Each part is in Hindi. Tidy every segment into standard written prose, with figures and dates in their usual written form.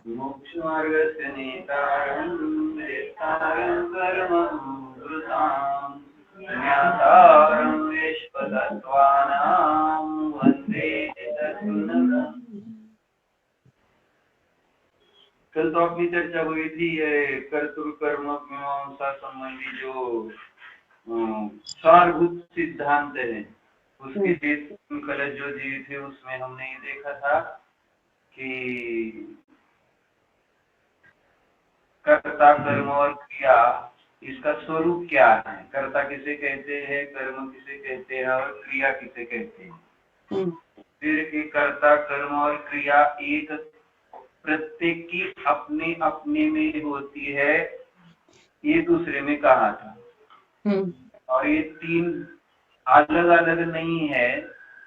मोक्षमार्गस्य नेतारं वेत्तारं कर्मभूतां ज्ञातारं विश्वतत्त्वानां वन्दे तत्त्वज्ञानम्। कल तो अपनी चर्चा हुई थी कर्तृ-कर्म मीमांसा संबंधी जो सारभूत सिद्धांत है उसके कल जो जीवित थे उसमें हमने ये देखा था कि कर्ता कर्म और क्रिया इसका स्वरूप क्या है, कर्ता किसे कहते हैं, कर्म किसे कहते हैं और क्रिया किसे कहते हैं। फिर कि कर्ता कर्म और क्रिया एक प्रत्येक की अपने अपने में होती है, ये दूसरे में कहा था। और ये तीन अलग अलग नहीं है,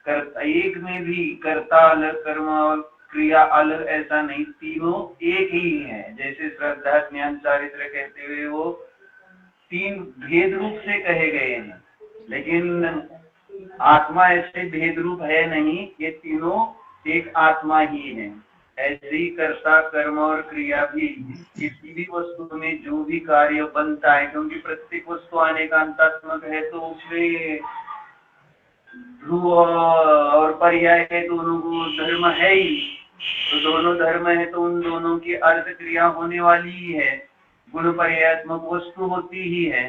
कर्ता एक में भी कर्ता अलग कर्म और क्रिया अलग ऐसा नहीं, तीनों एक ही है। जैसे श्रद्धा ज्ञान चारित्र कहते हुए वो तीन भेद रूप से कहे गए हैं, लेकिन आत्मा ऐसे भेद रूप है नहीं, ये तीनों एक आत्मा ही है। ऐसे ही कर्ता कर्म और क्रिया भी किसी भी वस्तु में जो भी कार्य बनता है, क्योंकि प्रत्येक वस्तु अनेकांतात्मक है तो उसमें ध्रुव और पर्याय है, दोनों को धर्म है ही, तो दोनों धर्म है तो उन दोनों की अर्थ क्रिया होने वाली ही है, गुण पर्यायात्मक वस्तु होती ही है।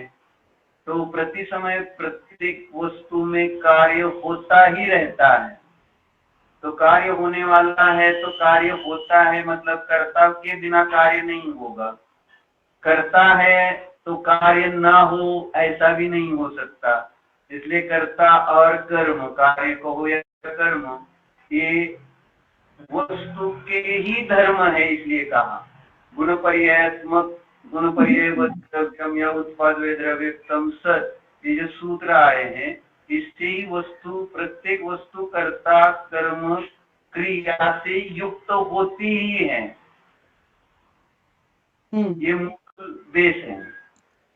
तो प्रति समय प्रत्येक वस्तु में कार्य होता ही रहता है, तो कार्य होने वाला है तो कार्य होता है, मतलब कर्ता के बिना कार्य नहीं होगा। कर्ता है तो कार्य ना हो ऐसा भी नहीं हो सकता, इसलिए कर्ता और कर्म, कार्य को हो या कर्म, ये वस्तु के ही धर्म है, इसलिए कहा गुण पर्यायात्मक, गुण पर्याय द्रव्यम या उत्पाद द्रव्यम सत, ये जो सूत्र आए हैं इससे ही वस्तु, प्रत्येक वस्तु कर्ता कर्म क्रिया से युक्त होती ही है, ये मूल बेस है।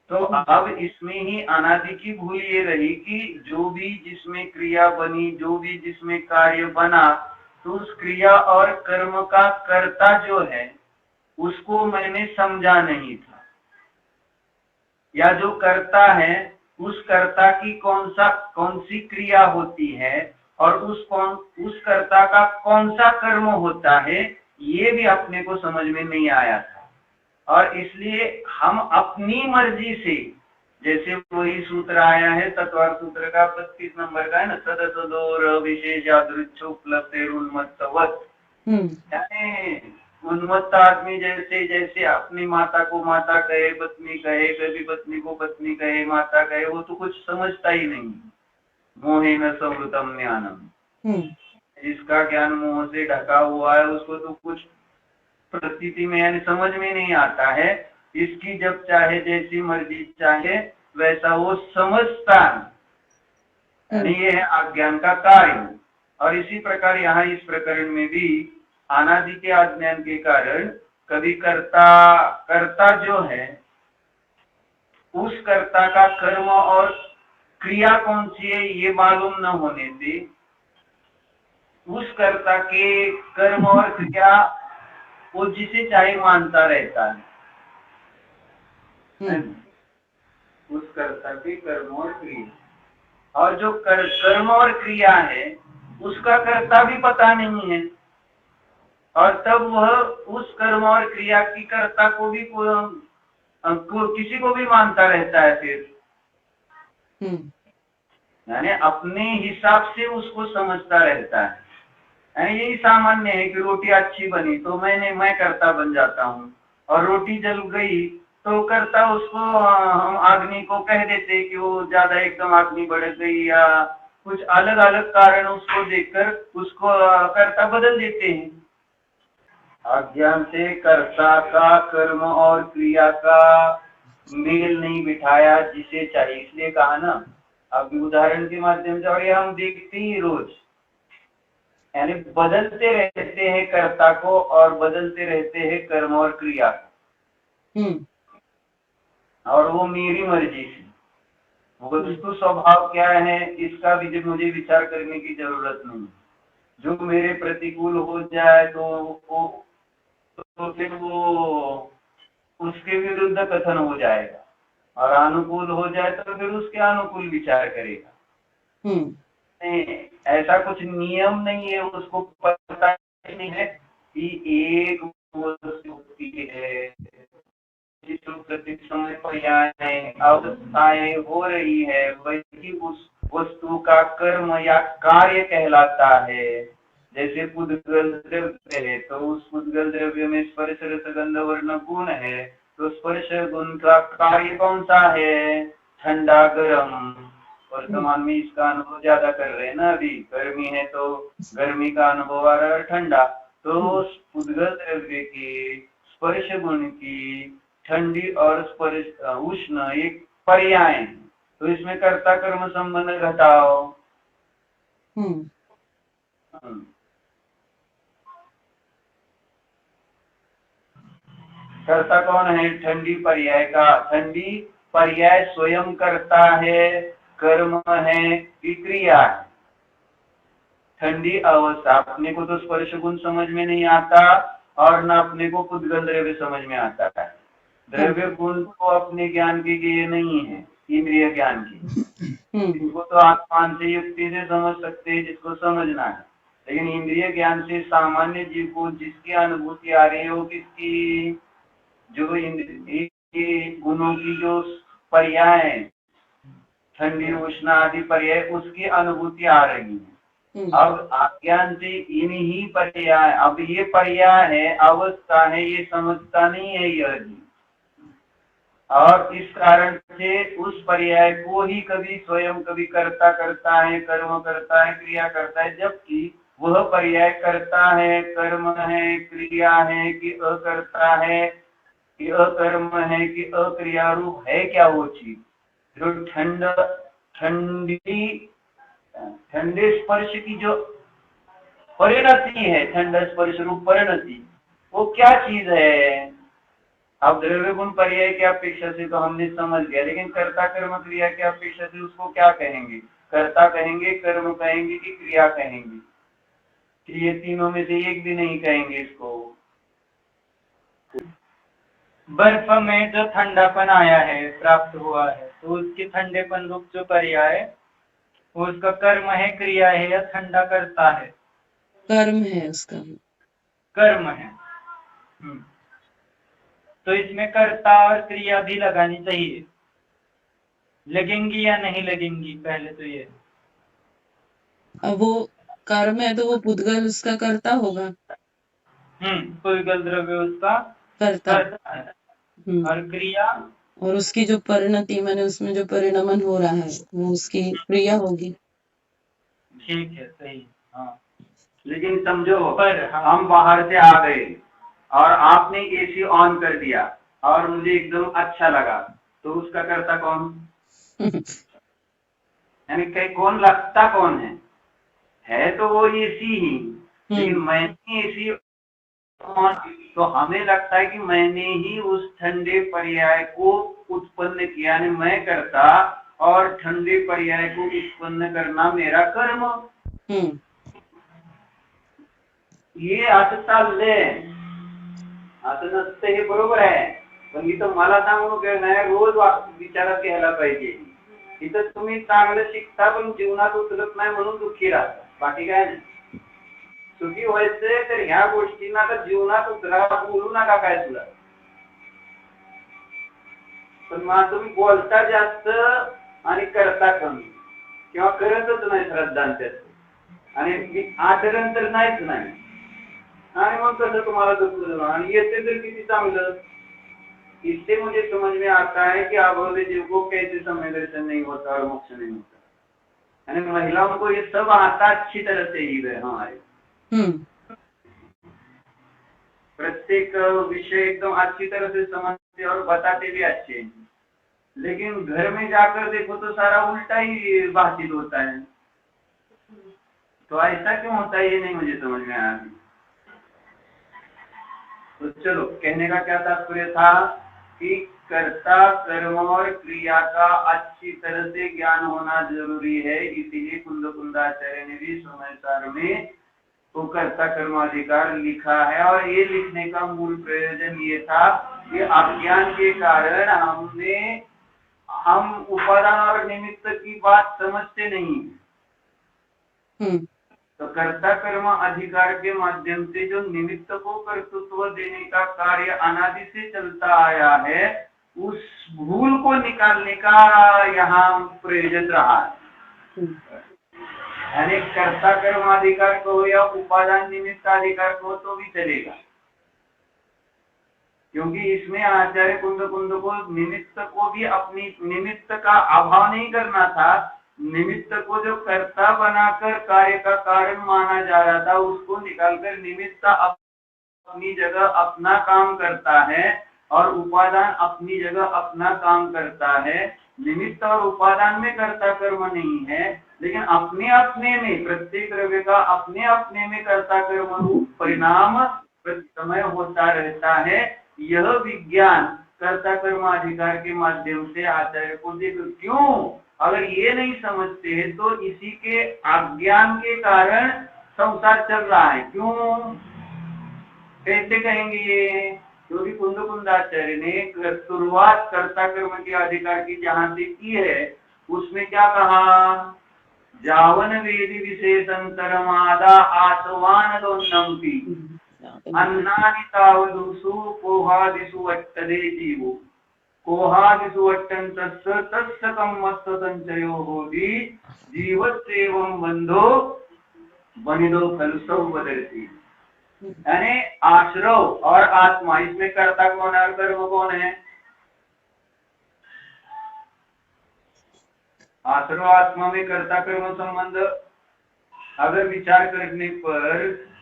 तो अब इसमें ही अनादि की भूल ये रही कि जो भी जिसमें क्रिया बनी, जो भी जिसमें कार्य बना, तो उस क्रिया और कर्म का कर्ता जो है उसको मैंने समझा नहीं था, या जो कर्ता है उस कर्ता की कौन सी क्रिया होती है और उस कर्ता का कौन सा कर्म होता है, ये भी अपने को समझ में नहीं आया था। और इसलिए हम अपनी मर्जी से, जैसे वही सूत्र आया है तत्वार सूत्र का 32 नंबर का है ना, सदसदोर विशेष यादृच्छोपलब्धेर उन्मत्तवत्, यानी उन्मत्त आदमी जैसे जैसे अपनी माता को माता कहे, पत्नी कहे, कभी पत्नी को पत्नी कहे, माता कहे, वो तो कुछ समझता ही नहीं। मोहेन संवृतम ज्ञानम, जिसका ज्ञान मोह से ढका हुआ है उसको तो कुछ प्रतीति में यानी समझ में नहीं आता है। इसकी जब चाहे जैसी मर्जी चाहे वैसा वो समझता है, ये है अज्ञान का कार्य। और इसी प्रकार यहाँ इस प्रकरण में भी अनादि के अज्ञान के कारण कभी कर्ता जो है उस कर्ता का कर्म और क्रिया कौन सी है ये मालूम न होने से उस कर्ता के कर्म और क्रिया वो जिसे चाहे मानता रहता है, उस कर्ता के कर्म और क्रिया, और जो कर्म और क्रिया है उसका कर्ता भी पता नहीं है, और तब वह उस कर्म और क्रिया की कर्ता को भी किसी को भी मानता रहता है। फिर यानी अपने हिसाब से उसको समझता रहता है। यानी यही सामान्य है कि रोटी अच्छी बनी तो मैं कर्ता बन जाता हूँ, और रोटी जल गई तो कर्ता उसको हम अग्नि को कह देते कि वो ज्यादा एकदम अग्नि बढ़ गई, या कुछ अलग अलग कारण उसको देखकर उसको कर्ता बदल देते हैं। अज्ञान से कर्ता का कर्म और क्रिया का मेल नहीं बिठाया जिसे चाहिए, इसलिए कहा ना अभी उदाहरण के माध्यम से, और ये हम देखते ही रोज, यानी बदलते रहते हैं कर्ता को और बदलते रहते हैं कर्म और क्रिया को, और वो मेरी मर्जी से। वस्तु स्वभाव क्या है इसका भी मुझे विचार करने की जरूरत नहीं, जो मेरे प्रतिकूल हो जाए तो फिर वो उसके विरुद्ध कथन हो जाएगा, और अनुकूल हो जाए तो फिर उसके अनुकूल विचार करेगा। ऐसा कुछ नियम नहीं है, उसको पता नहीं है कि एक वस्तु होती है जो प्रति समय पर्याय अवस्थाएं हो रही है, वही उस वस्तु का कर्म या कार्य कहलाता है। जैसे पुद्गल द्रव्य है तो उस पुद्गल द्रव्य में स्पर्श रस गंध वर्ण गुण है, तो स्पर्श गुण का कार्य कौन सा है? ठंडा गर्म। वर्तमान में इसका अनुभव ज्यादा कर रहे हैं ना, अभी गर्मी है तो गर्मी का अनुभव आ रहा है, ठंडा तो पुद्गल द्रव्य की स्पर्श गुण की ठंडी और स्पर्श उष्ण एक पर्याय है, तो इसमें कर्ता कर्म संबंध घटाओ। कर्ता कौन है? ठंडी पर्याय का। ठंडी पर्याय स्वयं करता है, कर्म है कि क्रिया है? ठंडी अवस्था। अपने को तो स्पर्श गुण समझ में नहीं आता और न अपने को पुद्गल द्रव्य समझ में आता है। द्रव्य गुण तो अपने ज्ञान के लिए नहीं है, इंद्रिय ज्ञान की। इनको तो आत्मान से युक्ति से समझ सकते हैं जिसको समझना है, लेकिन इंद्रिय ज्ञान से सामान्य जीव को जिसकी अनुभूति आ रही है वो किसकी? जो गुणों की जो पर्याय ठंडी उष्ण आदि पर्याय उसकी अनुभूति आ रही है। अब अज्ञान से इन्हीं पर्याय, अब ये पर्याय है, अवस्था है, ये समझता नहीं है यह जी, और इस कारण से उस पर्याय को ही कभी स्वयं कभी कर्ता करता है, कर्म करता है, क्रिया करता है, जबकि वह पर्याय करता है, कर्म है, क्रिया है कि अकर्ता है कि अकर्म है कि अक्रिया रूप है क्या वो चीज? जो ठंडे स्पर्श की जो परिणति है, ठंडा स्पर्श रूप परिणति, वो क्या चीज है? अब द्रव्य गुण पर्याय की अपेक्षा से तो हमने समझ लिया, लेकिन कर्ता कर्म क्रिया की अपेक्षा से उसको क्या कहेंगे? कर्ता कहेंगे, कर्म कहेंगे कि क्रिया कहेंगे? कि ये तीनों में से एक भी नहीं कहेंगे इसको। बर्फ में जो ठंडापन आया है, प्राप्त हुआ है, तो उसके ठंडेपन रूप जो पर्याय है उसका कर्म है, क्रिया है या ठंडा करता है? कर्म है, उसका कर्म है। तो इसमें कर्ता और क्रिया भी लगानी चाहिए, लगेंगी या नहीं लगेंगी? पहले तो ये, अब वो कर्म है तो वो पुद्गल उसका कर्ता होगा। पुद्गल द्रव्य उसका कर्ता है। और क्रिया, और उसकी जो परिणति माने उसमें जो परिणमन हो रहा है वो उसकी क्रिया होगी। ठीक है, सही। हाँ, लेकिन समझो, पर हम बाहर से आ गए और आपने एसी ऑन कर दिया और मुझे एकदम अच्छा लगा, तो उसका कर्ता कौन? यानी कौन लगता कौन है तो वो एसी ही, लेकिन मैंने एसी ऑन, तो हमें लगता है कि मैंने ही उस ठंडे पर्याय को उत्पन्न किया, यानी मैं करता और ठंडे पर्याय को उत्पन्न करना मेरा कर्म। हे असं चाललंय, असं नसतं, हे बरोबर आहे, पण इथं मला सांगू नाही, रोज विचारात घ्यायला पाहिजे. इथं तुम्ही चांगलं शिकता पण जीवनात उतरत नाही म्हणून दुःखी राहता, बाकी काय नाही. सुखी व्हायचंय तर ह्या गोष्टींना तर जीवनात उतरा, बोलू नका काय तुला. पण मग तुम्ही बोलता जास्त आणि करता कमी, किंवा करतच नाही श्रद्धांच्यात, आणि आचरण तर नाहीच नाही, आणि मग कसं तुम्हाला दुःख आणि येते तर किती चांगलं. इससे मुझे समझ में आता है कि अभव्य जीव को कैसे समय दर्शन नहीं होता और मोक्ष नहीं होता, यानी महिलाओं को ये सब आता अच्छी तरह से ही है हमारे। प्रत्येक विषय एकदम अच्छी तरह से समझते और बताते भी अच्छे, लेकिन घर में जाकर देखो तो सारा उल्टा ही बातचीत होता है। तो ऐसा क्यों होता है ये नहीं मुझे समझ में आया। तो चलो, कहने का क्या तात्पर्य था कि कर्ता कर्म और क्रिया का अच्छी तरह से ज्ञान होना जरूरी है, इसीलिए कुंद कुंदाचार्य ने भी समाचार में को कर्ता कर्माधिकार लिखा है। और ये लिखने का मूल प्रयोजन ये था कि अज्ञान के कारण हम उपादान और निमित्त की बात समझते नहीं। तो कर्ता कर्म अधिकार के माध्यम से जो निमित्त को कर्तृत्व देने का कार्य अनादि से चलता आया है, उस भूल को निकालने का यहाँ प्रयोजन रहा है। यानी कर्ता कर्माधिकार को या उपादान निमित्त अधिकार को तो भी चलेगा, क्योंकि इसमें आचार्य कुंद को निमित्त को भी अपनी निमित्त का अभाव नहीं करना था। निमित्त को जो कर्ता बनाकर कार्य का कारण माना जा रहा था, उसको निकालकर निमित्त अपनी जगह अपना काम करता है और उपादान अपनी जगह अपना काम करता है। निमित्त और उपादान में कर्ता कर्म नहीं है, लेकिन अपने अपने में प्रत्येक द्रव्य का अपने अपने में कर्ता कर्म रूप परिणाम समय होता रहता है। यह विज्ञान कर्ता कर्माधिकार के माध्यम से आचार्य को देख, क्यों अगर ये नहीं समझते हैं तो इसी के अज्ञान के कारण संसार चल रहा है। क्यों कैसे कहेंगे ये? क्योंकि कुंदाचार्य ने शुरुआत कर्ता कर्म के अधिकार की जहां से की है, उसमें क्या कहा? जावन वेदी विशेषंतरमादा आसवान दोन्नम्पि अन्नानि तावदुषु कोहादिषु वट्टदे जीवो कोहादिषु वट्टन्तस्य तस्य कम्मस्य संचयो होति जीवस्येवं बन्धो बनिदो फलसौ वदति। यानी आश्रव और आत्मा, इसमें कर्ता कौन है और कर्म कौन है? आश्रव आत्मा में कर्ता कर्म संबंध अगर विचार करने पर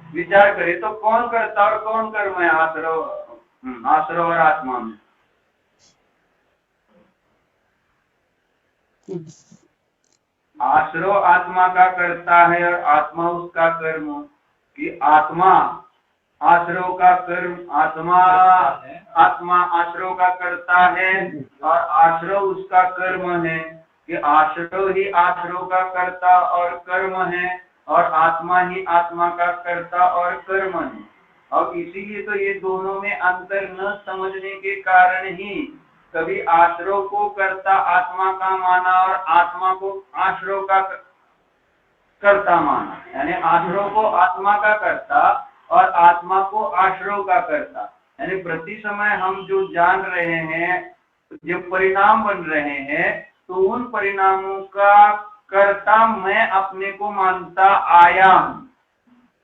विचार करें तो कौन कर्ता और कौन कर्म है आश्रव और आत्मा में? आश्रव आत्मा का कर्ता है और आत्मा उसका कर्म। कि आत्मा आश्रव का कर्म, आत्मा आश्रव का कर्ता है और आश्रव उसका कर्म है। कि आश्रव ही आश्रव का कर्ता और कर्म है और आत्मा ही आत्मा का कर्ता और कर्म है। और इसीलिए तो ये दोनों में अंतर न समझने के कारण ही कभी आश्रव को कर्ता आत्मा का माना और आत्मा को आश्रव का कर्ता माना। यानी आश्रव को आत्मा का कर्ता और आत्मा को आश्रव का कर्ता। यानी प्रति समय हम जो जान रहे हैं, जो परिणाम बन रहे हैं, तो उन परिणामों का कर्ता मैं अपने को मानता आया हूं।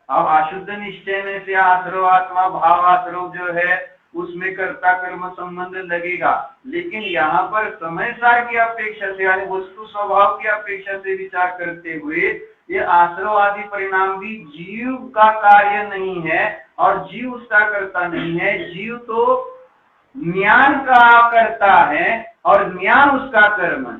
अब अशुद्ध निश्चय में से आश्रव आत्मा भाव आश्रव जो है उसमें कर्ता कर्म संबंध लगेगा, लेकिन यहाँ पर समय सार की अपेक्षा से यानी वस्तु स्वभाव की अपेक्षा से विचार करते हुए ये आश्रव आदि परिणाम भी जीव का कार्य नहीं है और जीव उसका कर्ता नहीं है। जीव तो ज्ञान का कर्ता है और ज्ञान उसका कर्म है।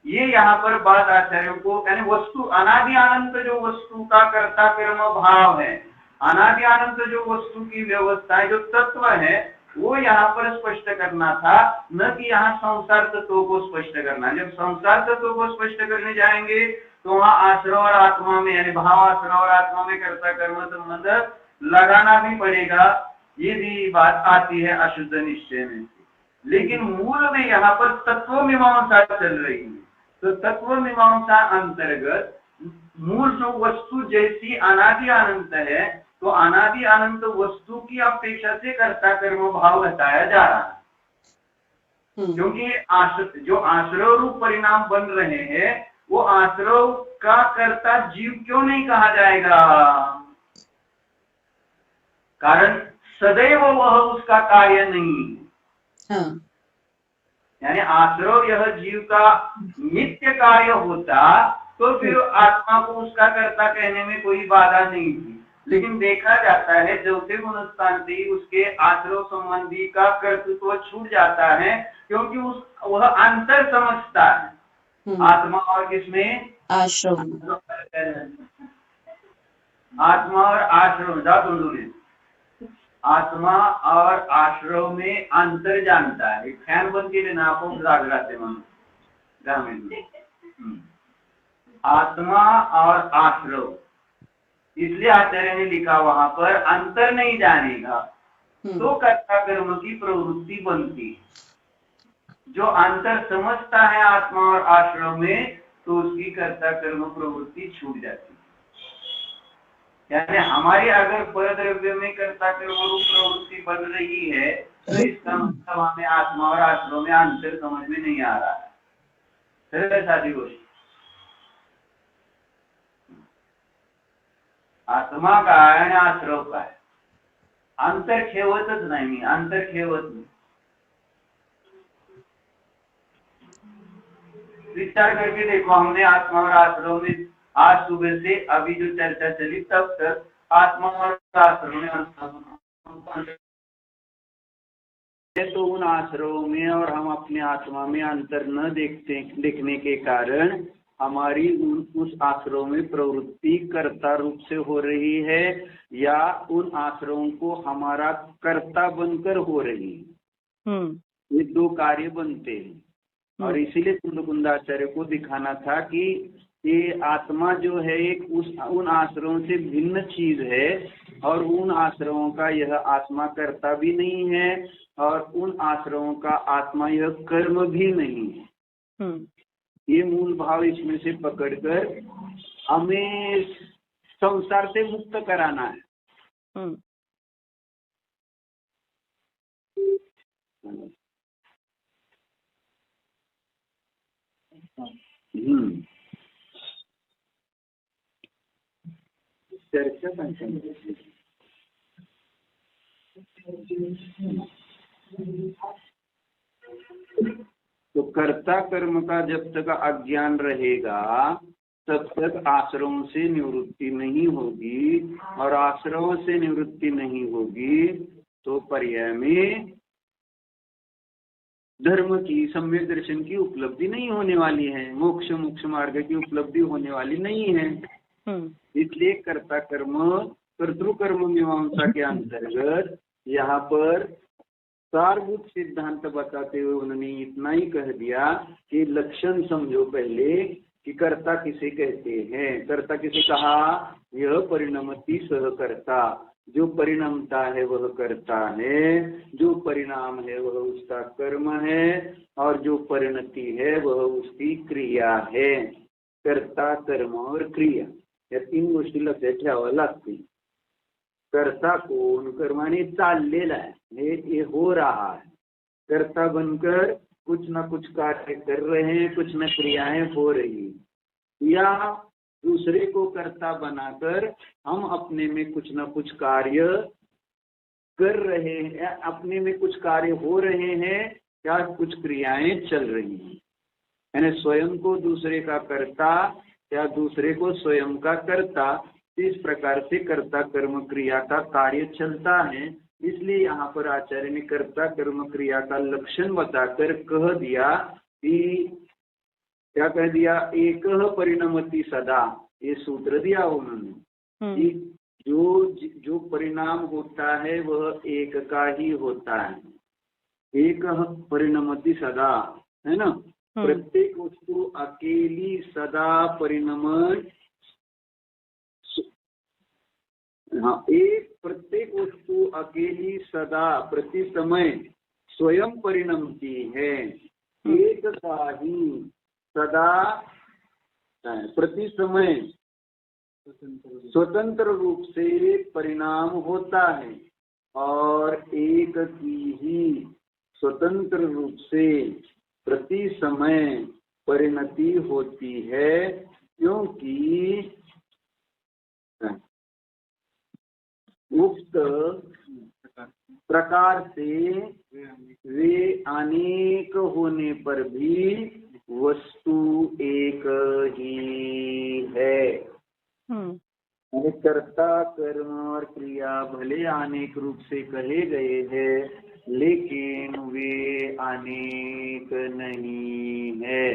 ये यहाँ पर बात आचार्यों को, यानी वस्तु अनादि अनंत जो वस्तु का कर्ता कर्म भाव है, अनादि अनंत जो वस्तु की व्यवस्था है, जो तत्व है, वो यहाँ पर स्पष्ट करना था, न कि यहाँ संसार तत्व को स्पष्ट करना। जब संसार तत्व को स्पष्ट करने जाएंगे तो वहाँ आश्रव और आत्मा में यानी भाव आश्रव और आत्मा में कर्ता कर्म संबंध लगाना भी पड़ेगा। ये भी बात आती है अशुद्ध निश्चय में। लेकिन मूल में यहाँ पर तत्व मीमांसा चल रही है, तो तत्व मीमांसा अंतर्गत मूल जो वस्तु जैसी अनादि अनंत है, तो अनादि अनंत वस्तु की अपेक्षा से कर्ता कर्म भाव बताया जा रहा है। क्योंकि जो आश्रव रूप परिणाम बन रहे हैं, वो आश्रव का कर्ता जीव क्यों नहीं कहा जाएगा? कारण सदैव वह उसका कार्य नहीं। यानी आश्रव यह जीव का नित्य कार्य होता तो फिर आत्मा को उसका कर्ता कहने में कोई बाधा नहीं थी। लेकिन देखा जाता है चौथे गुणस्थान से उसके आश्रव संबंधी का कर्तृत्व छूट जाता है, क्योंकि वह अंतर समझता है आत्मा और किसमें? आश्रव। आत्मा और आश्रव आत्मा और आश्रव में अंतर जानता है। फैन बन के लेना आपको जागराते आत्मा और आश्रव इसलिए आचार्य ने लिखा वहां पर अंतर नहीं जानेगा तो कर्ता कर्म की प्रवृत्ति बनती है। जो अंतर समझता है आत्मा और आश्रम में तो उसकी कर्ता कर्म प्रवृत्ति छूट जाती है। यानी हमारी अगर परद्रव्य में कर्ता कर्म रूप प्रवृत्ति बन रही है तो इसका मतलब हमें आत्मा और आश्रम में अंतर समझ में नहीं आ रहा है। साधी गोष्ट आत्मा का है आणि आश्रव का है, अंतर ठेवतच नाही मी, अंतर ठेवत नाही। विचार करके देखो, हमने आत्मा और आश्रव में आज सुबह से अभी जो चर्चा चली तब तक आत्मा और आश्रव में तो उन आश्रवों में और हम अपने आत्मा में अंतर न देखने के कारण हमारी उस आश्रव में प्रवृत्ति कर्ता रूप से हो रही है या उन आश्रवों को हमारा कर्ता बनकर हो रही है। ये दो कार्य बनते हैं और इसीलिए कुंदाचार्य को दिखाना था कि ये आत्मा जो है एक उन आश्रवों से भिन्न चीज है और उन आश्रवों का यह आत्मा कर्ता भी नहीं है और उन आश्रवों का आत्मा यह कर्म भी नहीं है। ये मूल भाव इसमें से पकड़कर हमें संसार से मुक्त कराना है। चर्चा तो कर्ता कर्म का जब तक अज्ञान रहेगा तब तक आश्रमों से निवृत्ति नहीं होगी और आश्रमों से निवृत्ति नहीं होगी तो पर्याय में धर्म की सम्यक दर्शन की उपलब्धि नहीं होने वाली है, मोक्ष मार्ग की उपलब्धि होने वाली नहीं है। इसलिए कर्ता कर्म कर्तृकर्म मीमांसा के अंतर्गत यहाँ पर सारभूत सिद्धांत बताते हुए उन्होंने इतना ही कह दिया कि लक्षण समझो पहले कि कर्ता किसे कहते हैं। कर्ता किसे कहा? यह परिणमति सहकर्ता, जो परिणमता है वह कर्ता है, जो परिणाम है वह उसका कर्म है और जो परिणति है वह उसकी क्रिया है। कर्ता कर्म और क्रिया या तीन गोष्टी लक्षात ठेवाव्या लागतील। कर्ता कोण? कर्माने चाललेला है, ये हो रहा है। कर्ता बनकर कुछ ना कुछ कार्य कर रहे हैं, कुछ न क्रियाएं हो रही, या दूसरे को कर्ता बनाकर हम अपने में कुछ न कुछ कार्य कर रहे हैं, अपने में कुछ कार्य हो रहे हैं या कुछ क्रियाएं चल रही हैं। यानी स्वयं को दूसरे का कर्ता या दूसरे को स्वयं का कर्ता, इस प्रकार से कर्ता कर्म क्रिया का कार्य चलता है। इसलिए यहाँ पर आचार्य ने कर्ता कर्म क्रिया का लक्षण बताकर कह दिया कि क्या कह दिया? एक परिणमति सदा, ये सूत्र दिया उन्होंने कि जो परिणाम होता है वह एक का ही होता है। एक परिणमति सदा, है ना। प्रत्येक वस्तु अकेली सदा परिणमन, हाँ, एक प्रत्येक वस्तु अकेली सदा प्रति समय स्वयं परिणमती है। एक का ही सदा प्रति समय स्वतंत्र रूप से परिणाम होता है और एक की ही स्वतंत्र रूप से प्रति समय परिणति होती है, क्योंकि उक्त प्रकार से वे अनेक होने पर भी वस्तु एक ही है। कर्ता कर्म और क्रिया भले अनेक रूप से कहे गए हैं लेकिन वे अनेक नहीं है।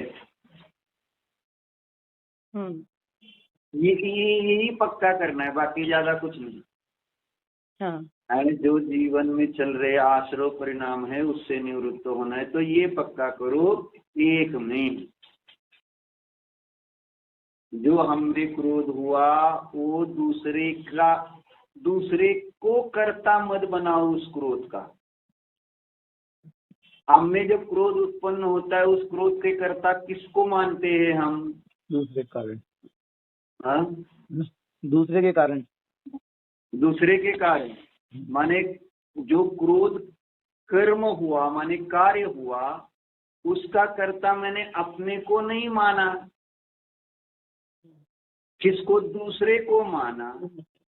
यही पक्का करना है, बाकी ज्यादा कुछ नहीं। जो जीवन में चल रहे आश्रव परिणाम है उससे निवृत्त होना है, तो ये पक्का करो एक में। जो हमें क्रोध हुआ वो दूसरे को कर्ता मत बनाओ उस क्रोध का। हमें जब क्रोध उत्पन्न होता है उस क्रोध के कर्ता किसको मानते हैं हम? दूसरे कारण। हाँ, दूसरे के कारण। दूसरे के कारण माने जो क्रोध कर्म हुआ माने कार्य हुआ उसका कर्ता मैंने अपने को नहीं माना, किसको? दूसरे को माना।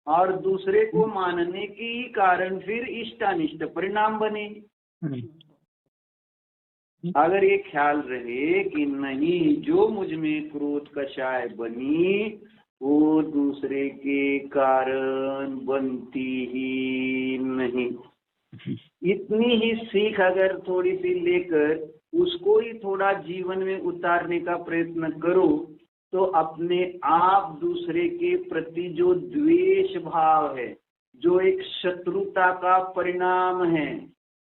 और दूसरे को मानने के ही कारण फिर इष्ट अनिष्ट परिणाम बने। अगर ये ख्याल रहे कि नहीं जो मुझ में क्रोध कषाय बनी वो दूसरे के कारण बनती ही नहीं, इतनी ही सीख अगर थोड़ी सी लेकर उसको ही थोड़ा जीवन में उतारने का प्रयत्न करो तो अपने आप दूसरे के प्रति जो द्वेष भाव है, जो एक शत्रुता का परिणाम है,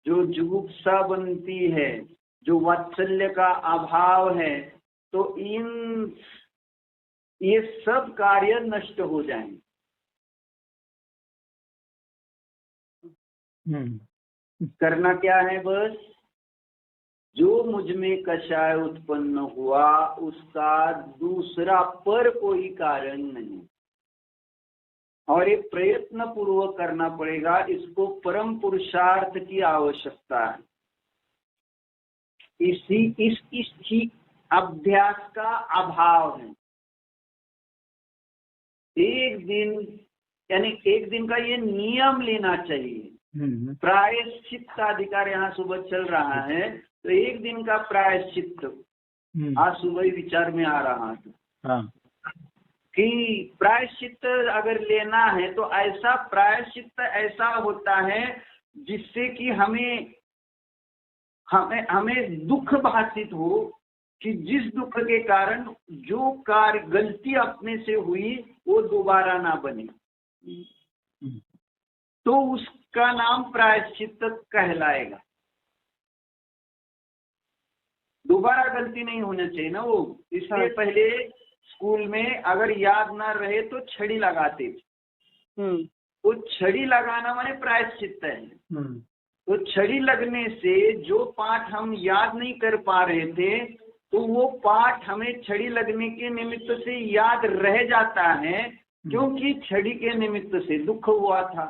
जो जुगुप्सा बनती है, जो वात्सल्य का अभाव है, तो ये सब कार्य नष्ट हो जाएंगे। करना क्या है? बस जो मुझ में कषाय उत्पन्न हुआ उसका दूसरा पर कोई कारण नहीं, और ये प्रयत्न पूर्वक करना पड़ेगा। इसको परम पुरुषार्थ की आवश्यकता है। इसी अभ्यास का अभाव है। एक दिन यानी एक दिन का ये नियम लेना चाहिए। प्रायश्चित अधिकार यहाँ सुबह चल रहा है तो एक दिन का प्रायश्चित आज सुबह ही विचार में आ रहा था कि प्रायश्चित अगर लेना है तो ऐसा प्रायश्चित ऐसा होता है जिससे कि हमें दुख भाषित हो कि जिस दुख के कारण जो कार्य गलती अपने से हुई वो दोबारा ना बने, तो उसका नाम प्रायश्चित कहलाएगा। दोबारा गलती नहीं होना चाहिए ना वो। इसलिए पहले स्कूल में अगर याद ना रहे तो छड़ी लगाते थे। वो छड़ी लगाना माने प्रायश्चित है। तो छड़ी लगने से जो पाठ हम याद नहीं कर पा रहे थे तो वो पाठ हमें छड़ी लगने के निमित्त से याद रह जाता है, क्योंकि छड़ी के निमित्त से दुख हुआ था।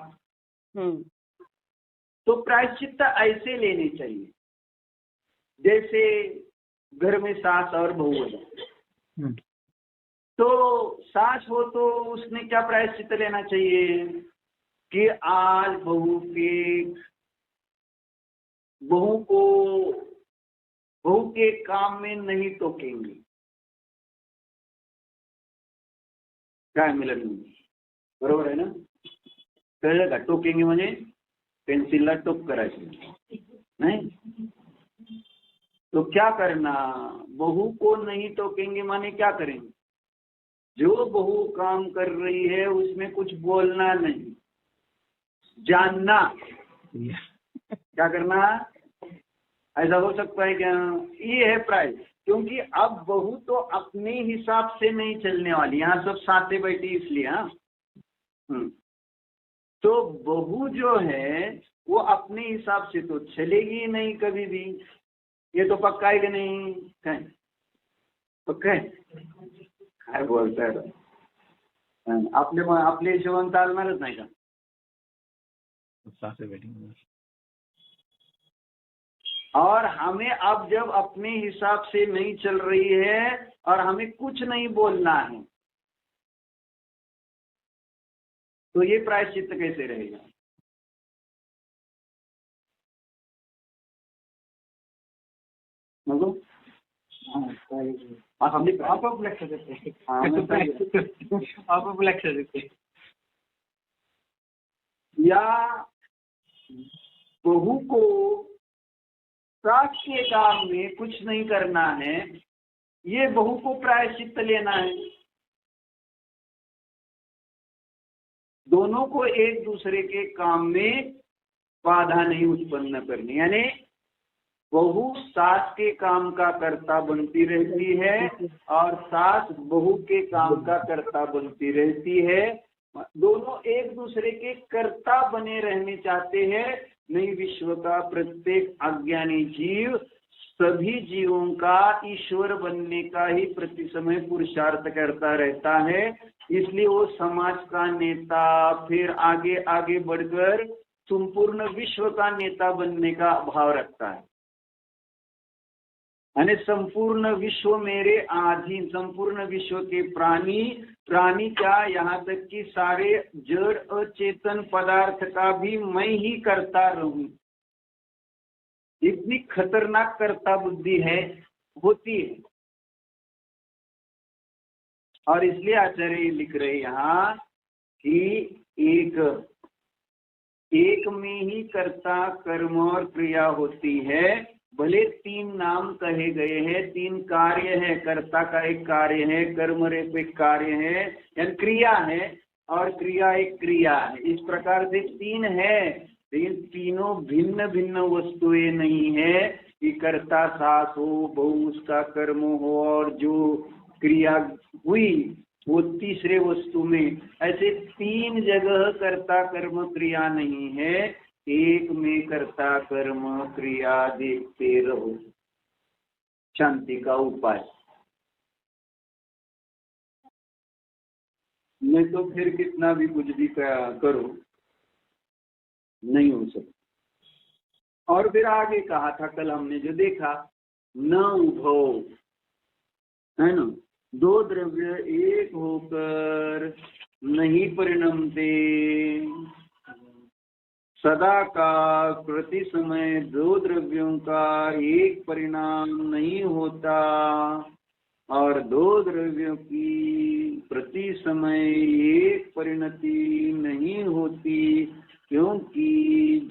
तो प्रायश्चित ऐसे लेने चाहिए जैसे घर में सास और बहू है, तो सास हो तो उसने क्या प्रायश्चित लेना चाहिए कि आज बहू के काम में नहीं टोकेंगे। काय मिलन बरोबर आहे ना? कळलं का? टोकेंगे म्हणजे पेन्सिलला टोक करायचे नहीं? तो क्या करना? बहू को नहीं टोकेंगे माने क्या करेंगे? जो बहू काम कर रही है उसमें कुछ बोलना नहीं, जानना। क्या करना? ऐसा हो सकता है क्या? ये है प्राइस। क्योंकि अब बहू तो अपने हिसाब से नहीं चलने वाली, यहाँ सब साथे बैठी इसलिए। हाँ, तो बहू जो है वो अपने हिसाब से तो चलेगी नहीं कभी भी। ये तो पक्का है कि नहीं? पक्का है? काय बोलताय? आपले हिशोबाने चालणारच नाही का? साथे बैठेंगे। और हमें अब जब अपने हिसाब से नहीं चल रही है और हमें कुछ नहीं बोलना है तो ये प्रायश्चित कैसे रहेगा? आप लक्ष देते या बहू को सास के काम में कुछ नहीं करना है, ये बहू को प्रायश्चित लेना है। दोनों को एक दूसरे के काम में बाधा नहीं उत्पन्न करनी, यानी बहू सास के काम का कर्ता बनती रहती है और सास बहू के काम का कर्ता बनती रहती है। दोनों एक दूसरे के कर्ता बने रहने चाहते हैं। नहीं, विश्व का प्रत्येक अज्ञानी जीव सभी जीवों का ईश्वर बनने का ही प्रति समय पुरुषार्थ करता रहता है। इसलिए वो समाज का नेता, फिर आगे आगे बढ़कर संपूर्ण विश्व का नेता बनने का भाव रखता है। यानी संपूर्ण विश्व मेरे अधीन, संपूर्ण विश्व के प्राणी क्या, यहाँ तक कि सारे जड़ अचेतन पदार्थ का भी मैं ही करता रहूं। इतनी खतरनाक कर्ता बुद्धि होती है। और इसलिए आचार्य लिख रहे यहाँ कि एक में ही कर्ता कर्म और क्रिया होती है। भले 3 नाम कहे गए हैं, 3 कार्य है, कर्ता का एक कार्य है, कर्म एक कार्य है, यानी क्रिया है, और क्रिया एक क्रिया है। इस प्रकार से 3 है, लेकिन तीनों भिन्न भिन्न वस्तुएं नहीं है कि कर्ता सास हो, बहु उसका कर्म हो, और जो क्रिया हुई वो तीसरे वस्तु में। ऐसे 3 जगह कर्ता कर्म क्रिया नहीं है, एक में कर्ता कर्म क्रिया देखते रहो। शांति का उपाय। नहीं तो फिर कितना भी कुछ भी करो नहीं हो सकता। और फिर आगे कहा था, कल हमने जो देखा, न उभव, है ना, 2 द्रव्य एक होकर नहीं परिणमते। सदा का प्रति समय 2 द्रव्यों का एक परिणाम नहीं होता, और 2 द्रव्यों की प्रति समय एक परिणति नहीं होती, क्योंकि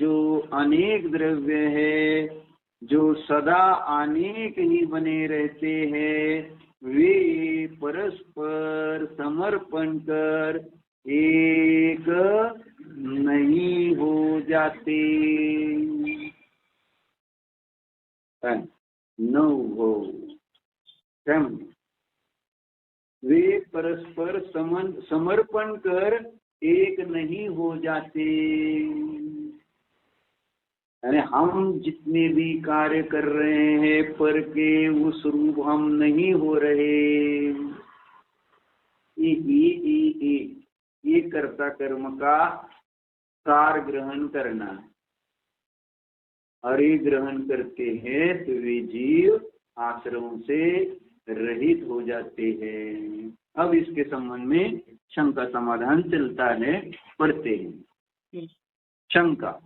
जो अनेक द्रव्य है, जो सदा अनेक ही बने रहते हैं, वे परस्पर समर्पण कर एक नहीं हो जाते। न हो, वे परस्पर समर्पण कर एक नहीं हो जाते। यानी हम जितने भी कार्य कर रहे हैं, पर के उस रूप हम नहीं हो रहे। ये कर्ता कर्म का सार ग्रहण करना है, और ये ग्रहण करते हैं तो वे जीव आश्रम से रहित हो जाते हैं। अब इसके संबंध में शंका समाधान चलता है, पढ़ते हैं। शंका,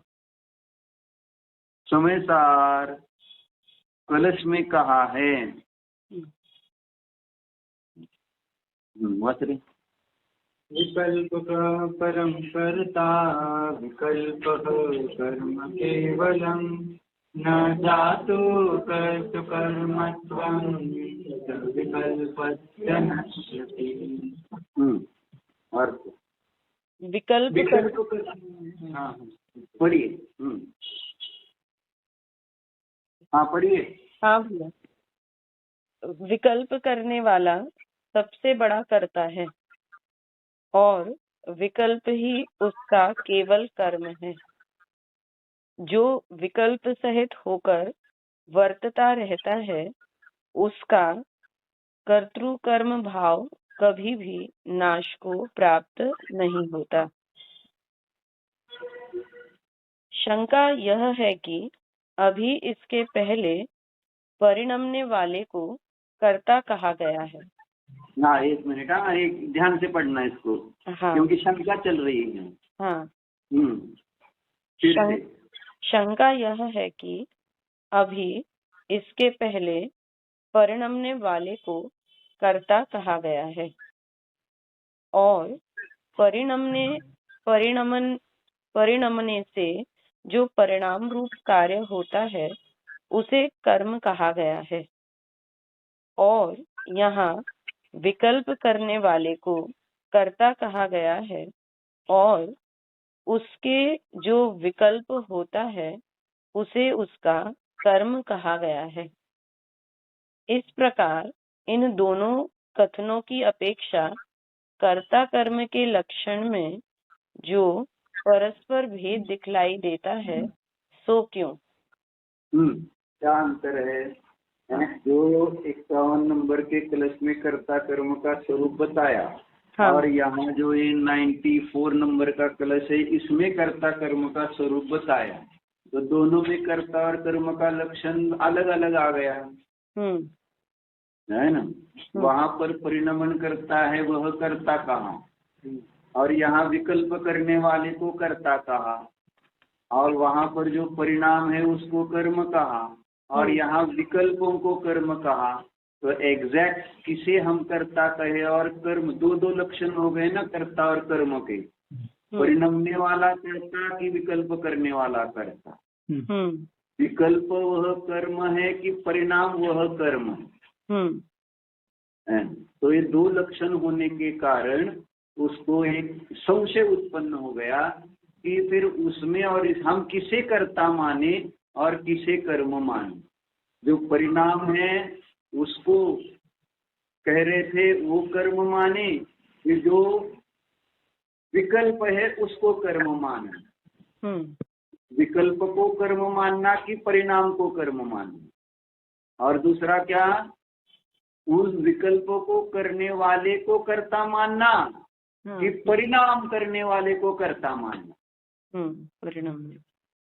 समय सार कलश में कहा है, विकल्प का परम कर्ता, विकल्प कर्म केवलम, न जातु कर्तु कर्मत्वं, विकल्पस्य नश्यति। अर्थ विकल्प पढ़िए। हाँ पढ़िए। हाँ भैया, विकल्प करने वाला सबसे बड़ा कर्ता है, और विकल्प ही उसका केवल कर्म है। जो विकल्प सहित होकर वर्तता रहता है, उसका कर्तृ कर्म भाव कभी भी नाश को प्राप्त नहीं होता। शंका यह है कि अभी इसके पहले परिणमने वाले को कर्ता कहा गया है। हाँ, 1 मिनट, हाँ, एक ध्यान से पढ़ना इसको। हाँ, क्योंकि शंका चल रही है। हाँ। फिर शंका यह है कि अभी इसके पहले परिणमने वाले को कर्ता कहा गया है, और परिणमने से जो परिणाम रूप कार्य होता है उसे कर्म कहा गया है, और यहाँ विकल्प करने वाले को कर्ता कहा गया है, और उसके जो विकल्प होता है उसे उसका कर्म कहा गया है। इस प्रकार इन दोनों कथनों की अपेक्षा कर्ता कर्म के लक्षण में जो परस्पर भेद दिखलाई देता है सो क्यों? क्या अंतर है? जो 51 नंबर के कलश में कर्ता कर्म का स्वरूप बताया, हाँ। और यहाँ जो ये 94 नंबर का कलश है इसमें कर्ता कर्म का स्वरूप बताया, तो दोनों में कर्ता और कर्म का लक्षण अलग अलग आ गया है ना। वहाँ पर परिणमन करता है वह कर्ता कहा, और यहाँ विकल्प करने वाले को कर्ता कहा, और वहाँ पर जो परिणाम है उसको कर्म कहा, और यहाँ विकल्पों को कर्म कहा। तो एग्जैक्ट किसे हम कर्ता कहे और कर्म, दो दो लक्षण हो गए ना कर्ता और कर्म के। परिणमने वाला कर्ता कि विकल्प करने वाला कर्ता? विकल्प वह कर्म है कि परिणाम वह कर्म है? तो ये दो लक्षण होने के कारण उसको एक संशय उत्पन्न हो गया कि फिर उसमें और हम किसे कर्ता माने और किसे कर्म माने। जो परिणाम है उसको कह रहे थे वो कर्म माने, कि जो विकल्प है उसको कर्म माना। विकल्प को कर्म मानना कि परिणाम को कर्म मानना। और दूसरा क्या, उस विकल्प को करने वाले को कर्ता मानना कि परिणाम करने वाले को कर्ता मानना। परिणाम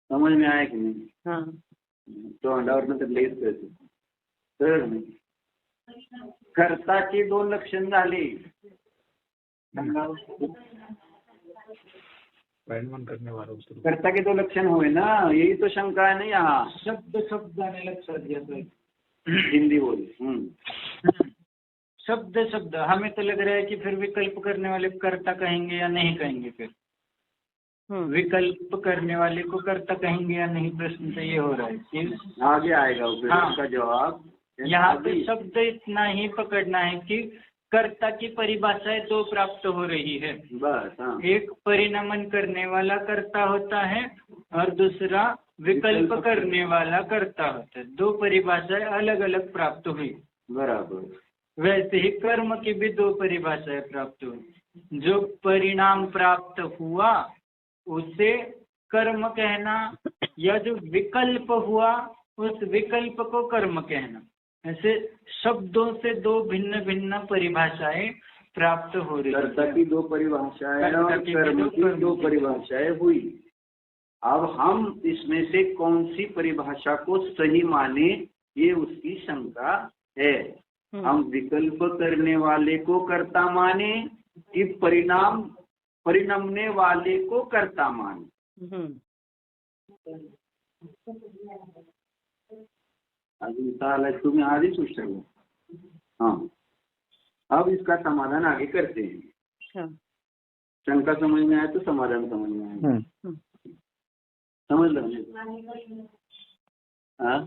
समझ में आया कि नहीं? हाँ। तो अंडावर नंतर लेस करते तर कर्ताचे दोन लक्षण झाले। करने वाला कर्ता के दो लक्षण हुए ना, यही तो शंका है ना यहाँ। शब्द शब्द आने लक्षण दिया तो हिंदी बोल। शब्द शब्द हमें तो लग रहा है कि फिर विकल्प करने वाले को कर्ता कहेंगे या नहीं कहेंगे। फिर विकल्प करने वाले को कर्ता कहेंगे या नहीं, प्रश्न तो ये हो रहा है कि आगे आएगा उसका जवाब। यहाँ पे शब्द इतना ही पकड़ना है कि कर्ता की परिभाषाएं दो प्राप्त हो रही है। बस एक परिणमन करने वाला कर्ता होता है और दूसरा विकल्प करने वाला कर्ता होता है। दो परिभाषाएं अलग अलग प्राप्त हुई। बराबर। वैसे ही कर्म की भी दो परिभाषाएं प्राप्त हुई। जो परिणाम प्राप्त हुआ उसे कर्म कहना, या जो विकल्प हुआ उस विकल्प को कर्म कहना। ऐसे शब्दों से दो भिन्न भिन्न परिभाषाएं प्राप्त हो रही है। कर्ता की दो परिभाषाएं और कर्म की दो परिभाषाएं हुई। अब हम इसमें से कौन सी परिभाषा को सही माने, ये उसकी शंका है। हम विकल्प करने वाले को कर्ता माने कि परिणमने वाले को कर्ता माने। तुम्हें आगे सोच सकते। हाँ, अब इसका समाधान आगे करते हैं। शंका समझ में आए तो समाधान समझ में आए। समझ लो। हाँ,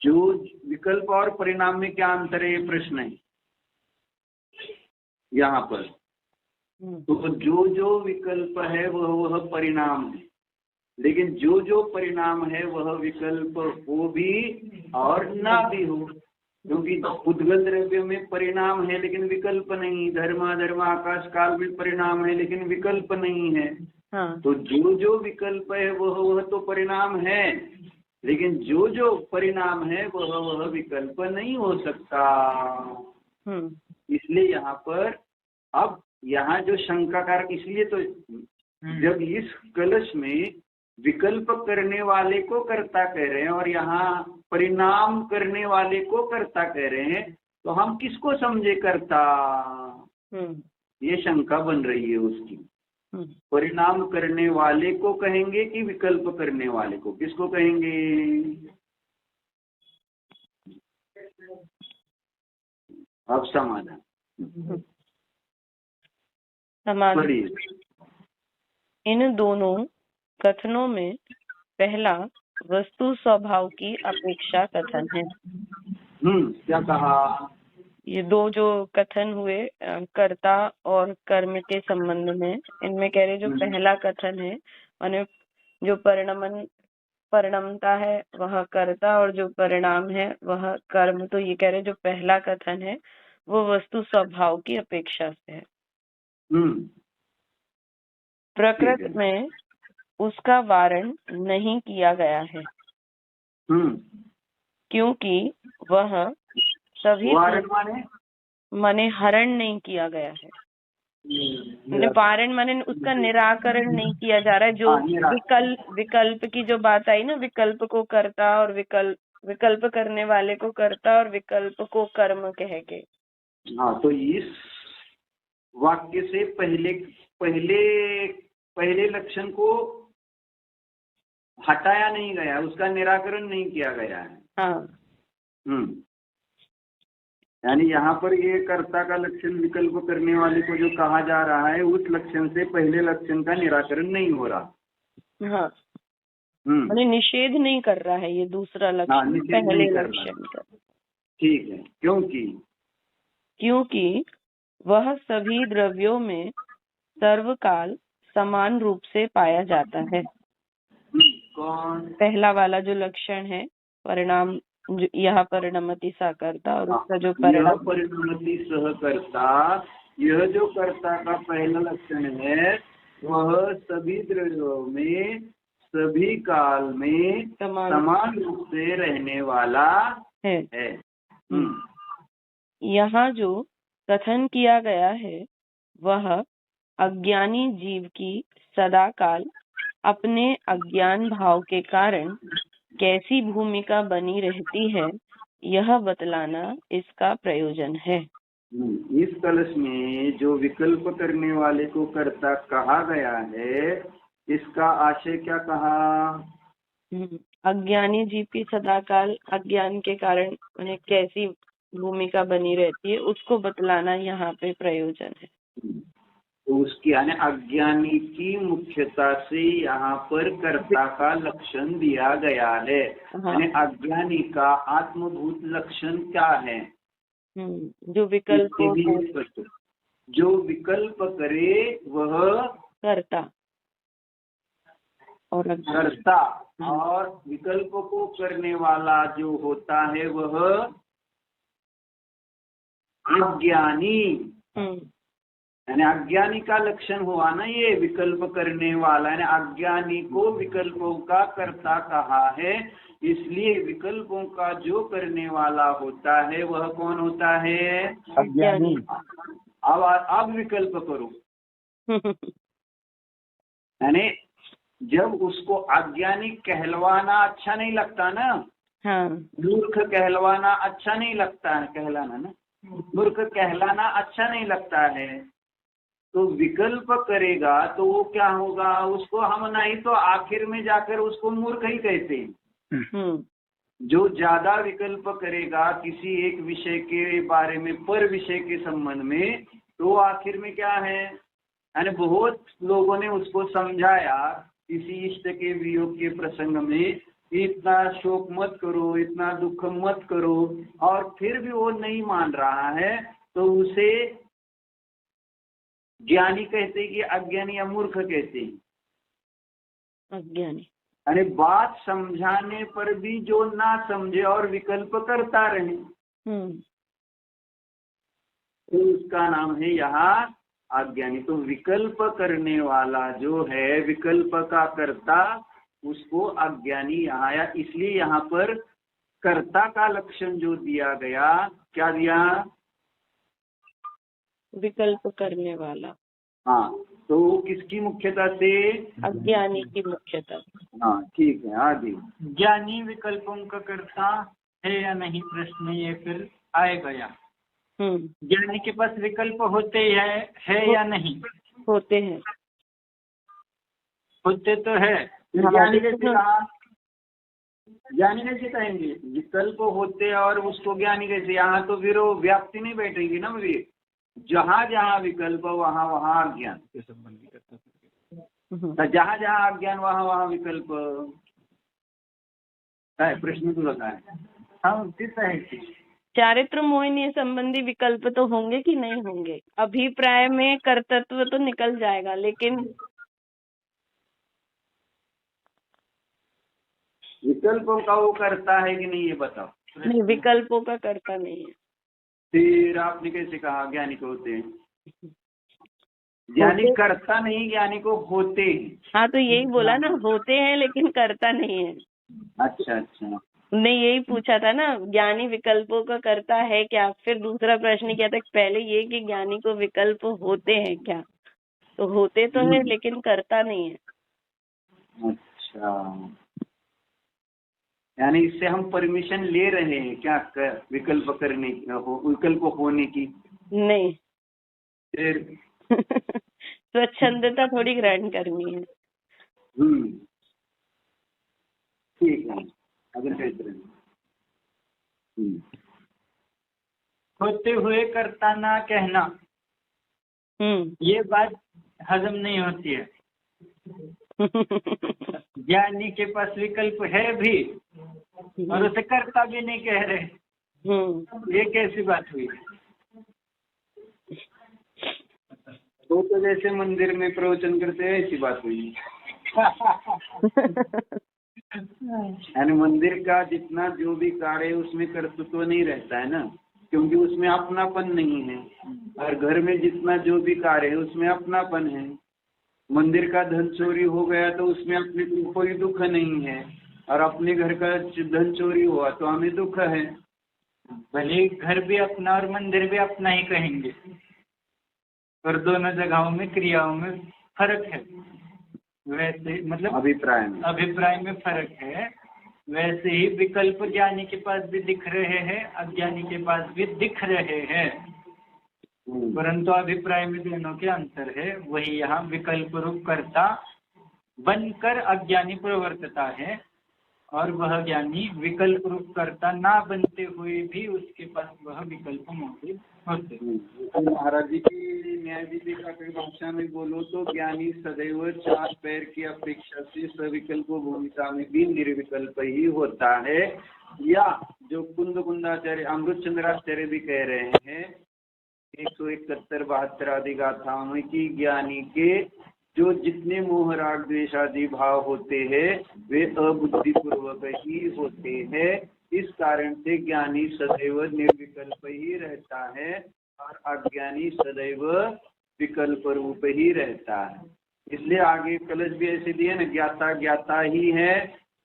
जो विकल्प और परिणाम में क्या अंतर है, ये प्रश्न है यहाँ पर। तो जो जो विकल्प है वह परिणाम है, लेकिन जो जो परिणाम है वह विकल्प हो भी और ना भी हो। क्योंकि उद्गल द्रव्य में परिणाम है लेकिन विकल्प नहीं, धर्म आकाश काल में परिणाम है लेकिन विकल्प नहीं है। तो जो जो विकल्प है वह तो परिणाम है, लेकिन जो जो परिणाम है वह विकल्प नहीं हो सकता। इसलिए यहाँ पर अब यहाँ जो शंकाकार, इसलिए तो जब इस कलश में विकल्प करने वाले को कर्ता कह रहे हैं और यहाँ परिणाम करने वाले को कर्ता कह रहे हैं, तो हम किसको समझे कर्ता? ये शंका बन रही है उसकी। परिणाम करने वाले को कहेंगे कि विकल्प करने वाले को, किसको कहेंगे? अब समाधान इन दोनों कथनों में पहला वस्तु स्वभाव की अपेक्षा कथन है। क्या कहा? ये दो जो कथन हुए कर्ता और कर्म के संबंध में, इनमें कह रहे जो पहला कथन है, माने जो परिणमता है वह कर्ता, और जो परिणाम है वह कर्म। तो ये कह रहे जो पहला कथन है वो वस्तु स्वभाव की अपेक्षा से है। प्रकृति में उसका वारण नहीं किया गया है, क्योंकि वह सभी माने हरण नहीं किया गया है। वारण माने उसका निराकरण नहीं किया जा रहा है। जो विकल्प की जो बात आई ना, विकल्प को कर्ता और विकल्प करने वाले को कर्ता और विकल्प को कर्म कह के। हाँ, तो इस वाक्य से पहले लक्षण को हटाया नहीं गया, उसका निराकरण नहीं किया गया है। हाँ। यानी यहाँ पर ये कर्ता का लक्षण विकल्प करने वाले को जो कहा जा रहा है, उस लक्षण से पहले लक्षण का निराकरण नहीं हो रहा। हाँ। मैंने निषेध नहीं कर रहा है ये दूसरा लक्षण पहले लक्षण का। ठीक है। क्योंकि वह सभी द्रव्यों में सर्वकाल समान रूप से पाया जाता है। कौन? पहला वाला जो लक्षण है परिणाम, यह परिणमति सहकर्ता, और उसका जो परिणमति सहकर्ता, यह जो कर्ता का पहला लक्षण है वह सभी द्रव्यों में सभी काल में समान रूप से रहने वाला है। यहाँ जो कथन किया गया है वह अज्ञानी जीव की सदा काल अपने अज्ञान भाव के कारण कैसी भूमिका बनी रहती है, यह बतलाना इसका प्रयोजन है। इस कलश में जो विकल्प करने वाले को कर्ता कहा गया है, इसका आशय क्या कहा? अज्ञानी जीव की सदाकाल अज्ञान के कारण उन्हें कैसी भूमिका बनी रहती है, उसको बतलाना यहाँ पे प्रयोजन है। तो उसकी यानी अज्ञानी की मुख्यता से यहाँ पर कर्ता का लक्षण दिया गया है। यानी अज्ञानी का आत्मभूत लक्षण क्या है? जो विकल्प करे वह कर्ता और विकल्प को करने वाला जो होता है वह अज्ञानी। यानी अज्ञानी का लक्षण हुआ ना ये विकल्प करने वाला, यानी अज्ञानी को विकल्पों का कर्ता कहा है। इसलिए विकल्पों का जो करने वाला होता है वह कौन होता है? अज्ञानी। अब विकल्प करो। यानी जब उसको अज्ञानी कहलवाना अच्छा नहीं लगता ना, मूर्ख कहलवाना अच्छा नहीं लगता है, कहलाना ना, मूर्ख कहलाना अच्छा नहीं लगता है, तो विकल्प करेगा तो वो क्या होगा? उसको हम नहीं तो आखिर में जाकर उसको मूर्ख ही कहते हैं। जो ज्यादा विकल्प करेगा किसी एक विषय के बारे में, पर विषय के संबंध में, तो आखिर में क्या है? यानी बहुत लोगों ने उसको समझाया किसी इष्ट के वियोग के प्रसंग में, इतना शोक मत करो, इतना दुख मत करो, और फिर भी वो नहीं मान रहा है, तो उसे ज्ञानी कहते कि अज्ञानी या मूर्ख कहते हैं? अज्ञानी। यानी बात समझाने पर भी जो ना समझे और विकल्प करता रहे, तो उसका नाम है यहाँ अज्ञानी। तो विकल्प करने वाला जो है, विकल्प का कर्ता, उसको अज्ञानी यहाँ आया। इसलिए यहाँ पर कर्ता का लक्षण जो दिया गया, क्या दिया? विकल्प करने वाला। हाँ, तो किसकी मुख्यता से? अज्ञानी की मुख्यता। हाँ, ठीक है। आगे ज्ञानी विकल्पों का कर्ता है या नहीं, प्रश्न ये फिर आएगा। यहाँ ज्ञानी के पास विकल्प होते है या नहीं? होते हैं। होते तो है। ज्ञानी कैसे कहेंगे? विकल्प होते और उसको ज्ञानी कैसे? यहाँ तो फिर व्याप्ति नहीं बैठेगी ना। वे जहाँ जहाँ विकल्प वहाँ वहाँ अज्ञान, जहाँ जहाँ अज्ञान वहाँ वहाँ विकल्प। प्रश्न तो बताए। हाँ, कितना है? चारित्र मोहिनी संबंधी विकल्प तो होंगे कि नहीं होंगे? अभिप्राय में कर्तृत्व तो निकल जाएगा, लेकिन विकल्पों का वो करता है कि नहीं ये बताओ। नहीं, विकल्पों का करता नहीं है। फिर आपने कैसे कहा ज्ञानी को होते हैं? ज्ञानी करता नहीं, ज्ञानी को होते हैं। हाँ, तो यही बोला ना, होते हैं लेकिन करता नहीं है। अच्छा अच्छा, ने यही पूछा था ना, ज्ञानी विकल्पों का करता है क्या। फिर दूसरा प्रश्न क्या था, पहले ये कि ज्ञानी को विकल्प होते हैं क्या। तो होते तो है लेकिन करता नहीं है। अच्छा, यानी इससे हम परमिशन ले रहे हैं क्या विकल्प करने की, विकल्प होने की? नहीं। फिर स्वच्छंदता थोड़ी ग्रहण करनी है। ठीक है, अगर कहते हैं होते हुए करता ना कहना, ये बात हजम नहीं होती है। ज्ञानी के पास विकल्प है भी और उसे करता भी नहीं कह रहे, ये कैसी बात हुई? तो जैसे मंदिर में प्रवचन करते हैं ऐसी बात हुई। यानी मंदिर का जितना जो भी कार्य है उसमें कर्तृत्व नहीं रहता है ना, क्योंकि उसमें अपनापन नहीं है। और घर में जितना जो भी कार्य है उसमें अपनापन है। मंदिर का धन चोरी हो गया तो उसमें अपने को कोई दुख नहीं है, और अपने घर का धन चोरी हुआ तो हमें दुख है। भले घर भी अपना और मंदिर भी अपना ही कहेंगे, पर दोनों जगहों में क्रियाओं में फर्क है। वैसे मतलब अभिप्राय में फर्क है। वैसे ही विकल्प ज्ञानी के पास भी दिख रहे हैं, अज्ञानी के पास भी दिख रहे हैं, परंतु अभिप्राय में दोनों के अंतर है। वही यहाँ विकल्प रूप कर्ता बनकर अज्ञानी प्रवर्तता है, और वह ज्ञानी विकल्प रूप कर्ता ना बनते हुए भी उसके पास वह विकल्प मौजूद होते। महाराज जी की न्याय दीपिका की भाषा में बोलो तो ज्ञानी सदैव चार पैर की अपेक्षा से सविकल्प भूमिका में भी निर्विकल्प ही होता है। या जो कुंदाचार्य अमृत चंद्राचार्य भी कह रहे हैं 171-72 आदि गाथाओं में कि ज्ञानी के जो जितने मोह राग द्वेष आदि भाव होते हैं वे अबुद्धिपूर्वक ही होते हैं। इस कारण से ज्ञानी सदैव निर्विकल्प ही रहता है और अज्ञानी सदैव विकल्प रूप ही रहता है। इसलिए आगे कलश भी ऐसे दिए ना, ज्ञाता ज्ञाता ही है,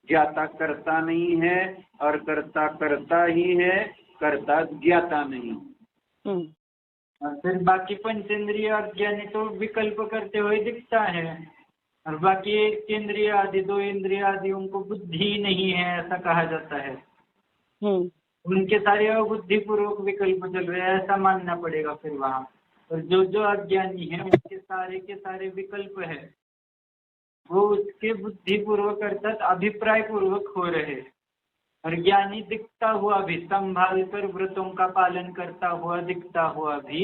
ज्ञाता करता नहीं है, और कर्ता करता ही है, कर्ता ज्ञाता नहीं। और फिर बाकी पंचेंद्रिय और ज्ञानी तो विकल्प करते हुए दिखता है, और बाकी एक इंद्रिय आदि दो इंद्रिय आदि उनको बुद्धि नहीं है ऐसा कहा जाता है। उनके सारे अबुद्धिपूर्वक विकल्प चल रहे हैं ऐसा मानना पड़ेगा फिर वहाँ। और जो जो अज्ञानी है उनके सारे के सारे विकल्प है वो उसके बुद्धिपूर्वक अर्थात अभिप्राय पूर्वक हो रहे, और ज्ञानी दिखता हुआ भी संभाल कर व्रतों का पालन करता हुआ दिखता हुआ भी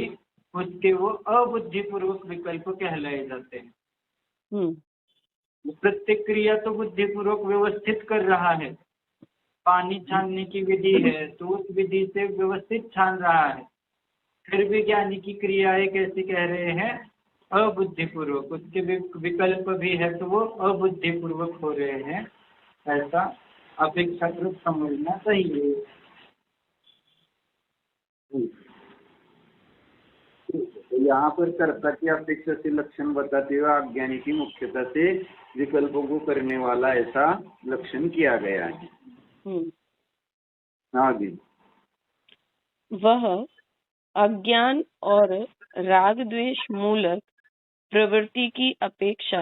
उसके वो अबुद्धिपूर्वक विकल्प कहलाए जाते हैं। प्रत्येक क्रिया तो बुद्धिपूर्वक व्यवस्थित कर रहा है। पानी छानने की विधि है तो उस विधि से व्यवस्थित छान रहा है, फिर भी ज्ञानी की क्रियाएं कैसे कह रहे हैं अबुद्धिपूर्वक, उसके विकल्प भी है तो वो अबुद्धिपूर्वक हो रहे हैं, ऐसा अपेक्षाकृत समझना सही है। यहाँ पर कर्ता की अपेक्षा से लक्षण बताते हुए अज्ञानी की मुख्यता से विकल्पों को करने वाला ऐसा लक्षण किया गया है। आगे वह अज्ञान और राग द्वेष मूलक प्रवृत्ति की अपेक्षा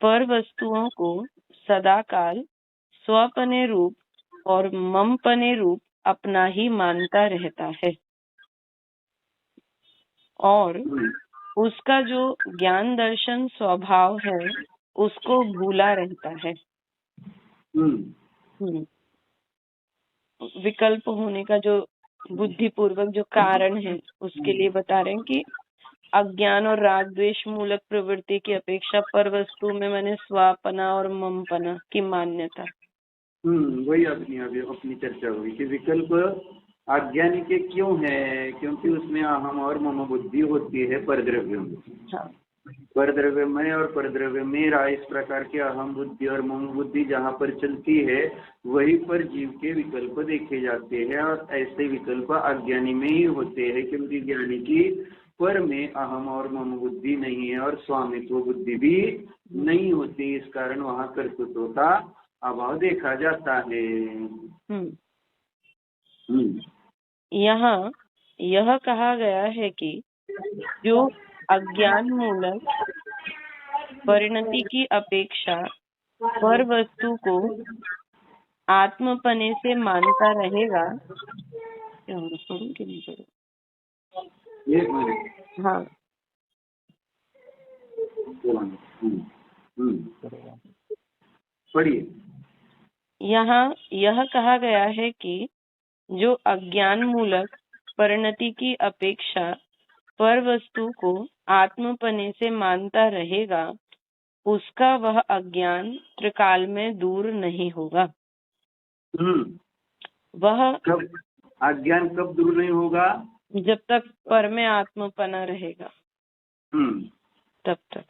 पर वस्तुओं को सदाकाल स्वपने रूप और ममपने रूप अपना ही मानता रहता है, और उसका जो ज्ञान दर्शन स्वभाव है उसको भूला रहता है। विकल्प होने का जो बुद्धिपूर्वक जो कारण है उसके लिए बता रहे हैं कि अज्ञान और राग द्वेष मूलक प्रवृत्ति की अपेक्षा पर वस्तु में मैंने स्वापना और ममपना की मान्यता। वही अपनी चर्चा हुई कि विकल्प अज्ञानी के क्यों है, क्योंकि उसमें अहम और मम बुद्धि होती है परद्रव्यों में। परद्रव्यमय और परद्रव्य मेरा, इस प्रकार के अहम बुद्धि और मम बुद्धि जहाँ पर चलती है वहीं पर जीव के विकल्प देखे जाते हैं। और ऐसे विकल्प अज्ञानी में ही होते हैं, क्योंकि ज्ञानी की पर में अहम और मम बुद्धि नहीं है और स्वामित्व बुद्धि भी नहीं होती। इस कारण वहाँ कर्तृत्व का अभाव देखा जाता है। यहाँ यह कहा गया है कि जो अज्ञान मूलक परिणति की अपेक्षा पर वस्तु को आत्मपने से मानता रहेगा। हाँ, पढ़िए। यहाँ यह कहा गया है कि जो अज्ञान मूलक परिणति की अपेक्षा पर वस्तु को आत्मपने से मानता रहेगा, उसका वह अज्ञान त्रिकाल में दूर नहीं होगा। वह अज्ञान कब दूर नहीं होगा? जब तक पर में आत्मपना रहेगा तब तक।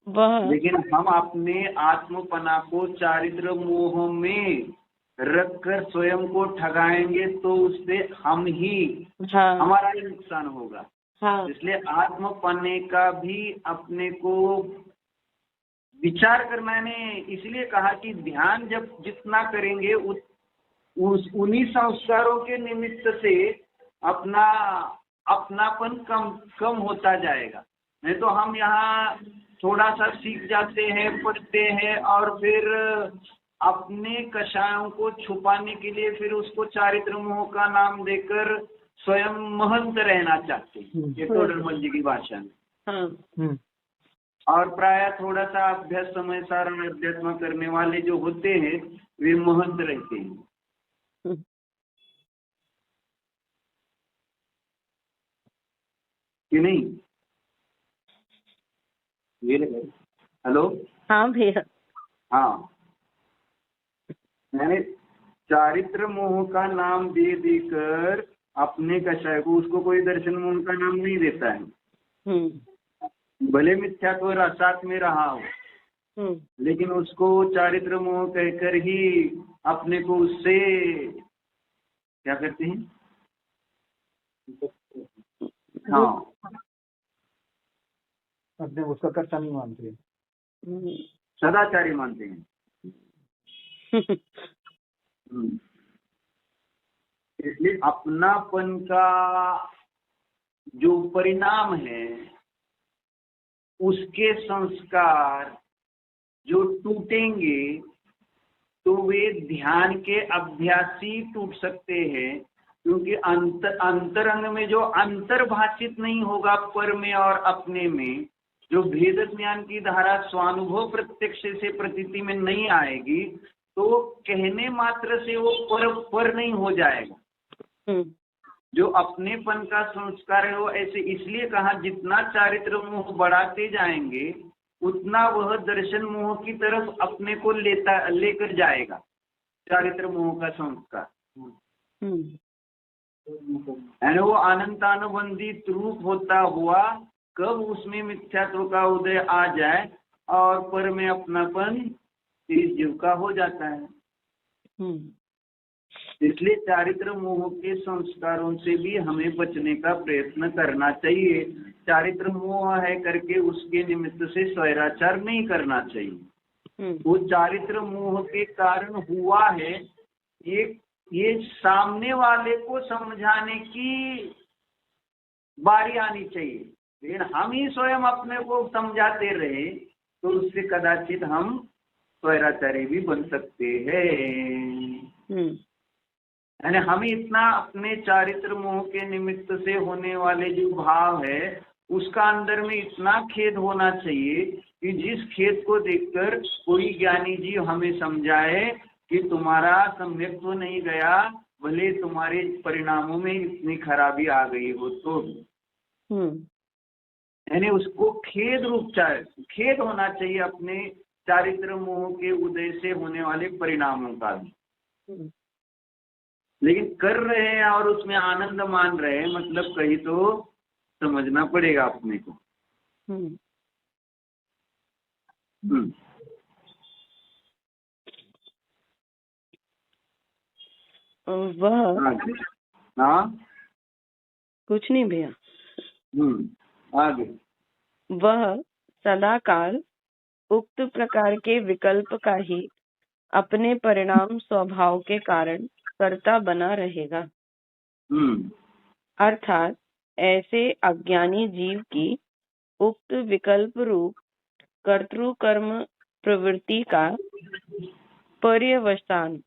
वह लेकिन हम अपने आत्मपना को चारित्र मोह में रखकर स्वयं को ठगाएंगे तो उससे हम ही हमारा ही नुकसान होगा। इसलिए आत्मपने का भी अपने को विचार करना है। इसलिए कहा कि ध्यान जब जितना करेंगे उन्हीं संस्कारों के निमित्त से अपनापन कम होता जाएगा। नहीं तो हम यहाँ थोड़ा सा सीख जाते हैं, पढ़ते हैं और फिर अपने कषायों को छुपाने के लिए फिर उसको चारित्र मोह का नाम देकर स्वयं महंत रहना चाहते हैं। ये टोडरमल जी की भाषा में। और प्राय थोड़ा सा अभ्यास समय सारा अध्यात्म करने वाले जो होते हैं वे महंत रहते हैं कि नहीं? हेलो। हाँ भैया। हाँ, मैंने चारित्र मोह का नाम दे देकर अपने कषाय को, उसको कोई दर्शन मोह का नाम नहीं देता है। भले मिथ्यात्व रसात में रहा हो, लेकिन उसको चारित्र मोह कहकर ही अपने को उससे क्या करते हैं? हाँ, अपने उसका कर्ता नहीं मानते हैं, सदाचारी मानते हैं। इसलिए अपनापन का जो परिणाम है उसके संस्कार जो टूटेंगे तो वे ध्यान के अभ्यासी टूट सकते हैं, क्योंकि अंतरंग में जो अंतर्भाषित नहीं होगा पर में और अपने में, जो भेद ज्ञान की धारा स्वानुभव प्रत्यक्ष से प्रतीति में नहीं आएगी तो कहने मात्र से वो पर नहीं हो जाएगा। जो अपनेपन का संस्कार है वो ऐसे इसलिए कहा जितना चारित्र मोह बढ़ाते जाएंगे उतना वह दर्शन मोह की तरफ अपने को लेकर जाएगा। चारित्र मोह का संस्कार यानी वो अनंतानुबंधित रूप होता हुआ कब उसमें मिथ्यात्व का उदय आ जाए और पर में अपनापन इस जीव का हो जाता है। इसलिए चारित्र मोह के संस्कारों से भी हमें बचने का प्रयत्न करना चाहिए। चारित्र मोह है करके उसके निमित्त से स्वैराचार नहीं करना चाहिए। वो चारित्र मोह के कारण हुआ है, ये सामने वाले को समझाने की बारी आनी चाहिए। लेकिन हम ही स्वयं अपने को समझाते रहे तो उससे कदाचित हम स्वैराचारी भी बन सकते हैं। यानी हमें इतना अपने चारित्र मोह के निमित्त से होने वाले जो भाव है उसका अंदर में इतना खेद होना चाहिए कि जिस खेद को देखकर कोई ज्ञानी जी हमें समझाए कि तुम्हारा सम्यक तो नहीं गया, भले तुम्हारे परिणामों में इतनी खराबी आ गई हो तो। यानी उसको खेद होना चाहिए अपने चारित्र मोह के उदय से होने वाले परिणामों का भी। लेकिन कर रहे हैं और उसमें आनंद मान रहे हैं, मतलब कहीं तो समझना पड़ेगा अपने को। वह हाँ कुछ नहीं भैया। आगे वह सदाकाल उक्त प्रकार के विकल्प का ही अपने परिणाम स्वभाव के कारण कर्ता बना रहेगा। अर्थात ऐसे अज्ञानी जीव की उक्त विकल्प रूप कर्तृ कर्म प्रवृत्ति का पर्यवसान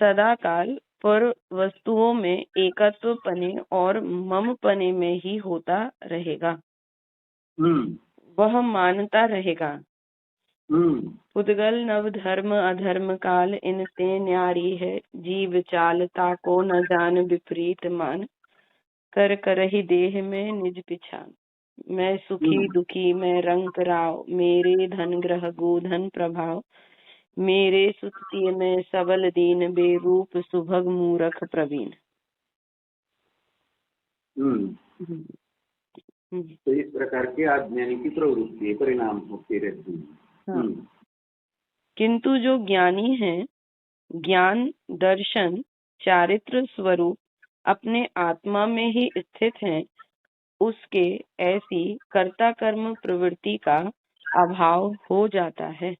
सदाकाल पर वस्तुओं में एकत्व पने और मम पने में ही होता रहेगा। वह मानता रहेगा पुद्गल नव धर्म अधर्म काल इनते न्यारी है, जीव चालता को न जान विपरीत मान, कर करहि देह में निज पिछान। मैं सुखी दुखी मैं रंग राव, मेरे धन ग्रह गोधन प्रभाव, मेरे सुतिय में सबल दीन, बेरूप सुभग मूरख प्रवीण। तो इस प्रकार के अज्ञानी की प्रवृत्ति परिणाम होते रहते हैं। किंतु जो ज्ञानी है, ज्ञान दर्शन चारित्र स्वरूप अपने आत्मा में ही स्थित है, उसके ऐसी कर्ता कर्म प्रवृत्ति का अभाव हो जाता है।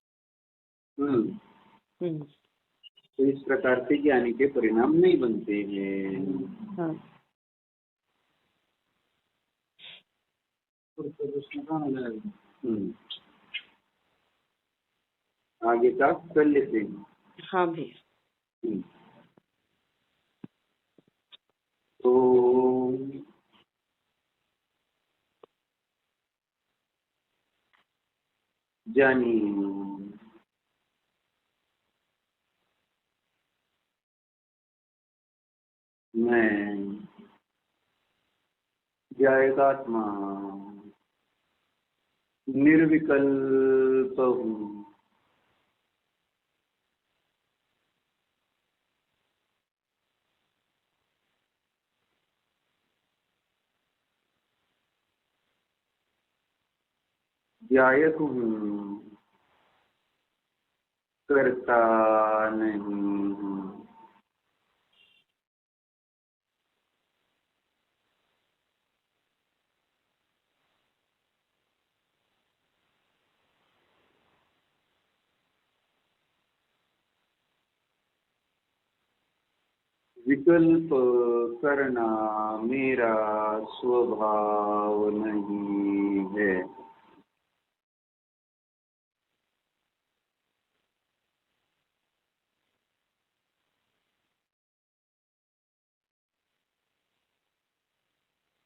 तो इस प्रकार से ज्ञानी के परिणाम नहीं बनते हैं। आगे का कर लेते हैं। हाँ भैया। तो जानी मैं जायदात्मा निर्विकल्प हूँ। जायक हूँ, करता नहीं हूँ। विकल्प करना मेरा स्वभाव नहीं है।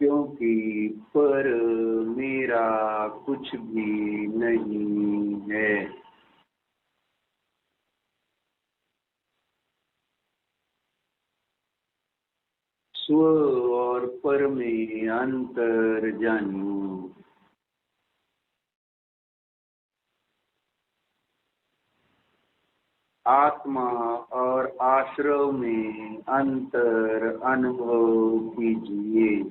क्योंकि पर मेरा कुछ भी नहीं है। स्व और पर में अंतर जानूं। आत्मा और आश्रव में अंतर अनुभव कीजिए।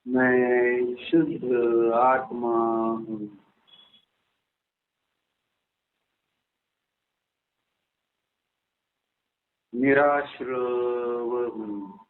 मैं शुद्ध आत्मा हूँ। निराश्रव हूँ।